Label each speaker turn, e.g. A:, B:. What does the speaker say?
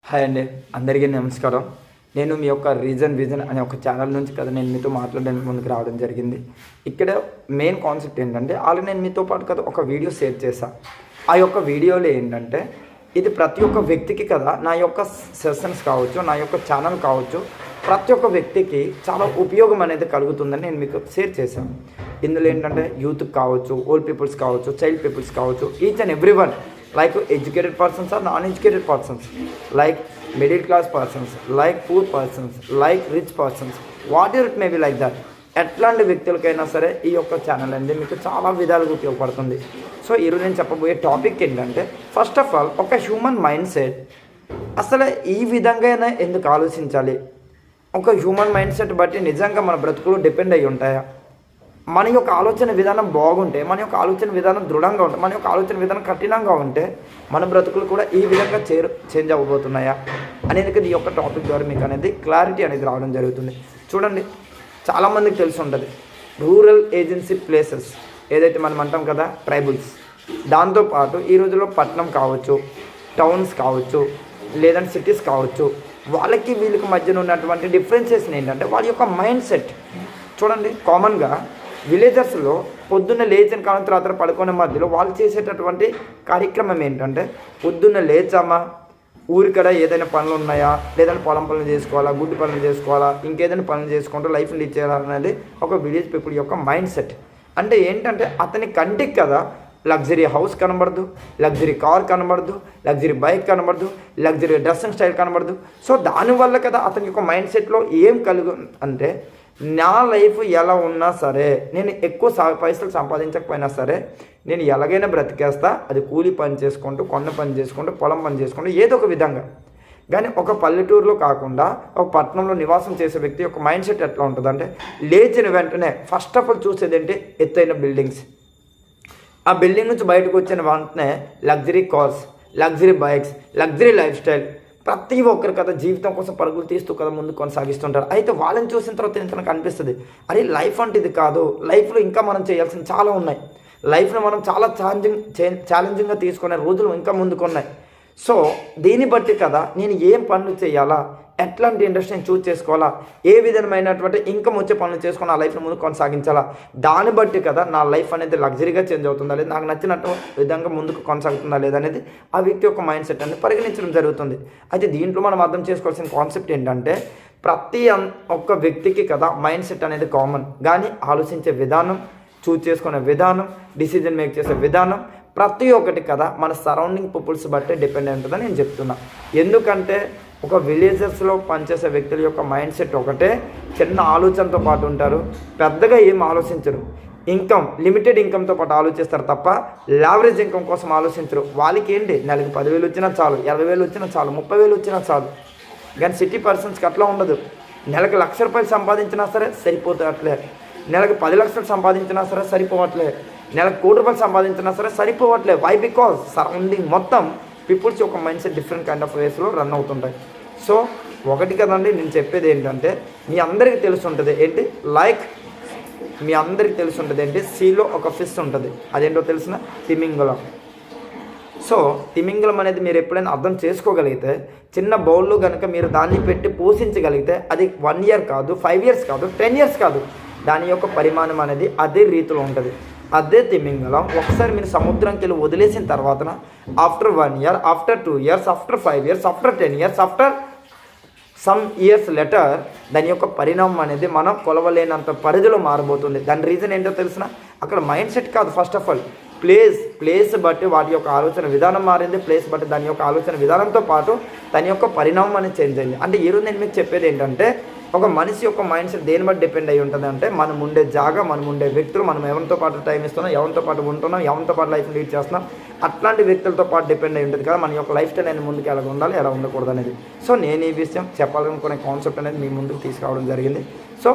A: Hi అండి, అందరికీ నమస్కారం. నేను మీ యొక్క విజన్ అనే ఒక ఛానల్ నుంచి కదా నేను మీతో మాట్లాడడానికి ముందుకు రావడం జరిగింది. ఇక్కడ మెయిన్ కాన్సెప్ట్ ఏంటంటే ఆల్రెడీ నేను మీతో పాటు కదా ఒక వీడియో షేర్ చేశాను. ఆ యొక్క వీడియోలో ఏంటంటే ఇది ప్రతి ఒక్క వ్యక్తికి కదా నా యొక్క సెషన్స్ కావచ్చు, నా యొక్క ఛానల్ కావచ్చు, ప్రతి ఒక్క వ్యక్తికి చాలా ఉపయోగం అనేది కలుగుతుందని నేను మీకు షేర్ చేశాను. ఇందులో ఏంటంటే యూత్కి కావచ్చు, ఓల్డ్ పీపుల్స్ కావచ్చు, చైల్డ్ పీపుల్స్ కావచ్చు, each and every one, like educated persons or non-educated persons, like middle class persons, like poor persons, like rich persons, whatever it may be, like that. ఎట్లాంటి వ్యక్తులకైనా సరే ఈ యొక్క ఛానల్ అనేది మీకు చాలా విధాలుగా ఉపయోగపడుతుంది. సో ఈరోజు నేను చెప్పబోయే టాపిక్ ఏంటంటే, ఫస్ట్ ఆఫ్ ఆల్ ఒక హ్యూమన్ మైండ్ సెట్ అసలు ఈ విధంగానే ఎందుకు ఆలోచించాలి, ఒక హ్యూమన్ మైండ్ సెట్ బట్టి నిజంగా మన బ్రతుకులు డిపెండ్ అయ్యి ఉంటాయా, మన యొక్క ఆలోచన విధానం బాగుంటే, మన యొక్క ఆలోచన విధానం దృఢంగా ఉంటే, మన యొక్క ఆలోచన విధానం కఠినంగా ఉంటే మన బ్రతుకులు కూడా ఈ విధంగా చేంజ్ అవ్వబోతున్నాయా అనేది ఈ యొక్క టాపిక్ ద్వారా మీకు అనేది క్లారిటీ అనేది రావడం జరుగుతుంది. చూడండి, చాలామందికి తెలిసి ఉంటుంది రూరల్ ఏజెన్సీ ప్లేసెస్ ఏదైతే మనం అంటాం కదా, ట్రైబల్స్. దాంతోపాటు ఈ రోజుల్లో పట్టణం కావచ్చు, టౌన్స్ కావచ్చు, లేదంటే సిటీస్ కావచ్చు, వాళ్ళకి వీళ్ళకి మధ్యన ఉన్నటువంటి డిఫరెన్సెస్ ఏంటంటే వాళ్ళ యొక్క మైండ్ సెట్. చూడండి, కామన్గా విలేజర్స్లో పొద్దున్న లేచిన కాలం తర్వాత పడుకునే మధ్యలో వాళ్ళు చేసేటటువంటి కార్యక్రమం ఏంటంటే, పొద్దున్న లేచామా, ఊరికడ ఏదైనా పనులు ఉన్నాయా, లేదంటే పొలం పనులు చేసుకోవాలా, గుడ్డి పనులు చేసుకోవాలా, ఇంకేదైనా పనులు చేసుకుంటూ లైఫ్ లీడ్ చేయాలనేది ఒక విలేజ్ పీపుల్ యొక్క మైండ్ సెట్. అంటే ఏంటంటే అతని కంటికి కదా లగ్జరీ హౌస్ కనబడదు, లగ్జరీ కార్ కనబడదు, లగ్జరీ బైక్ కనబడదు, లగ్జరీ డ్రెస్సింగ్ స్టైల్ కనబడదు. సో దానివల్ల కదా అతని యొక్క మైండ్ సెట్లో ఏం కలుగు అంటే, నా లైఫ్ ఎలా ఉన్నా సరే, నేను ఎక్కువ పైసలు సంపాదించకపోయినా సరే నేను ఎలాగైనా బ్రతికేస్తా, అది కూలి పని చేసుకుంటూ, కొండ పని చేసుకుంటూ, పొలం పని చేసుకుంటూ, ఏదో ఒక విధంగా. కానీ ఒక పల్లెటూరులో కాకుండా ఒక పట్టణంలో నివాసం చేసే వ్యక్తి యొక్క మైండ్ సెట్ ఎట్లా ఉంటుందంటే, లేచిన వెంటనే ఫస్ట్ ఆఫ్ ఆల్ చూసేది ఏంటి, ఎత్తైన బిల్డింగ్స్. ఆ బిల్డింగ్ నుంచి బయటకు వచ్చిన వెంటనే luxury cars, luxury bikes, luxury life style. ప్రతి ఒక్కరి కదా జీవితం కోసం పరుగులు తీస్తూ కదా ముందు కొనసాగిస్తుంటారు. అయితే వాళ్ళని చూసిన తర్వాత నాకు అనిపిస్తుంది, అరే లైఫ్ అంటే ఇది కాదు, లైఫ్లో ఇంకా మనం చేయాల్సిన చాలా ఉన్నాయి, లైఫ్లో మనం చాలా ఛాలెంజింగ్గా తీసుకునే రోజులు ఇంకా ముందుకున్నాయి. సో దీన్ని బట్టి కదా నేను ఏం పనులు చేయాలా, ఎట్లాంటి ఇండస్ట్రీని చూస్ చేసుకోవాలా, ఏ విధమైనటువంటి ఇన్కమ్ వచ్చే పనులు చేసుకుని ఆ లైఫ్ని ముందు కొనసాగించాలా, దాన్ని బట్టి కదా నా లైఫ్ అనేది లగ్జరీగా చేంజ్ అవుతుందా లేదా, నాకు నచ్చినట్టు విధంగా ముందుకు కొనసాగుతుందా లేదనేది ఆ వ్యక్తి యొక్క మైండ్ సెట్ అనేది పరిగణించడం జరుగుతుంది. అయితే దీంట్లో మనం అర్థం చేసుకోవాల్సిన కాన్సెప్ట్ ఏంటంటే, ప్రతి ఒక్క వ్యక్తికి కదా మైండ్ సెట్ అనేది కామన్, కానీ ఆలోచించే విధానం, చూస్ చేసుకునే విధానం, డిసిజన్ మేక్ చేసే విధానం ప్రతి ఒక్కటి కదా మన సరౌండింగ్ పీపుల్స్ బట్టే డిపెండ్ అయి ఉంటుందని నేను చెప్తున్నా. ఎందుకంటే ఒక విలేజెస్లో పనిచేసే వ్యక్తుల యొక్క మైండ్ సెట్ ఒకటే, చిన్న ఆలోచనతో పాటు ఉంటారు, పెద్దగా ఏం ఆలోచించరు, లిమిటెడ్ ఇన్కమ్తో పాటు ఆలోచిస్తారు తప్ప లావరేజ్ ఇన్కమ్ కోసం ఆలోచించరు. వాళ్ళకి ఏంటి, నెలకు 10,000 వచ్చినా చాలు, 20,000 వచ్చినా చాలు, 30,000 వచ్చినా చాలు. కానీ సిటీ పర్సన్స్కి అట్లా ఉండదు. నెలకు ₹1,00,000 సంపాదించినా సరే సరిపోతట్లే, నెలకు 10 లక్షలు సంపాదించినా సరే సరిపోవట్లే, నెలకు ₹1,00,00,000 సంపాదించినా సరే సరిపోవట్లే. వై? బికాజ్ సరౌండింగ్ మొత్తం పీపుల్స్ యొక్క mindset different kind of వేస్లో రన్ అవుతుంటాయి. సో ఒకటి కదండి, నేను చెప్పేది ఏంటంటే, మీ అందరికీ తెలుసుంటుంది ఏంటి, మీ అందరికీ తెలుసుంటుంది ఏంటి, సీలో ఒక ఫిష్ ఉంటుంది, అదేంటో తెలిసిన, తిమింగలం. సో తిమింగలం అనేది మీరు ఎప్పుడైనా అర్థం చేసుకోగలిగితే, చిన్న బౌల్లో కనుక మీరు దాన్ని పెట్టి పోషించగలిగితే అది 1 year కాదు, 5 years కాదు, 10 years కాదు, దాని యొక్క పరిమాణం అనేది అదే రీతిలో ఉంటుంది. అదే తిమింగలం ఒకసారి మీరు సముద్రంకి వెళ్ళి వదిలేసిన తర్వాత after 1 year, after 2 years, after 5 years, after 10 years, after some years letter దాని యొక్క పరిణామం అనేది మనం కొలవలేనంత పరిధిలో మారబోతుంది. దాని రీజన్ ఏంటో తెలిసిన, అక్కడ మైండ్ సెట్ కాదు, ఫస్ట్ ఆఫ్ ఆల్ ప్లేస్ బట్టి వాటి యొక్క ఆలోచన విధానం మారింది, ప్లేస్ బట్టి దాని యొక్క ఆలోచన విధానంతో పాటు దాని యొక్క పరిణామం అనేది చేంజ్ అయింది. అంటే ఈరోజు నేను మీకు చెప్పేది ఏంటంటే, ఒక మనిషి యొక్క మైండ్ సెట్ దేని బట్టి డిపెండ్ అయ్యి ఉంటుంది అంటే, మనం ఉండే జాగా, మనం ఉండే వ్యక్తులు, మనం ఎవరితో పాటు టైం ఇస్తున్నాం, ఎవరితో పాటు ఉంటున్నాం, ఎవరితో పాటు లైఫ్ లీడ్ చేస్తున్నాం, అట్లాంటి వ్యక్తులతో పాటు డిపెండ్ అయ్యి ఉంటుంది కదా మన యొక్క లైఫ్ స్టైల్ అనేది ముందుకు ఎలా ఉండాలి, ఎలా ఉండకూడదు అనేది. సో నేను ఈ విషయం చెప్పాలనుకునే కాన్సెప్ట్ అనేది మీ ముందుకు తీసుకురావడం జరిగింది. సో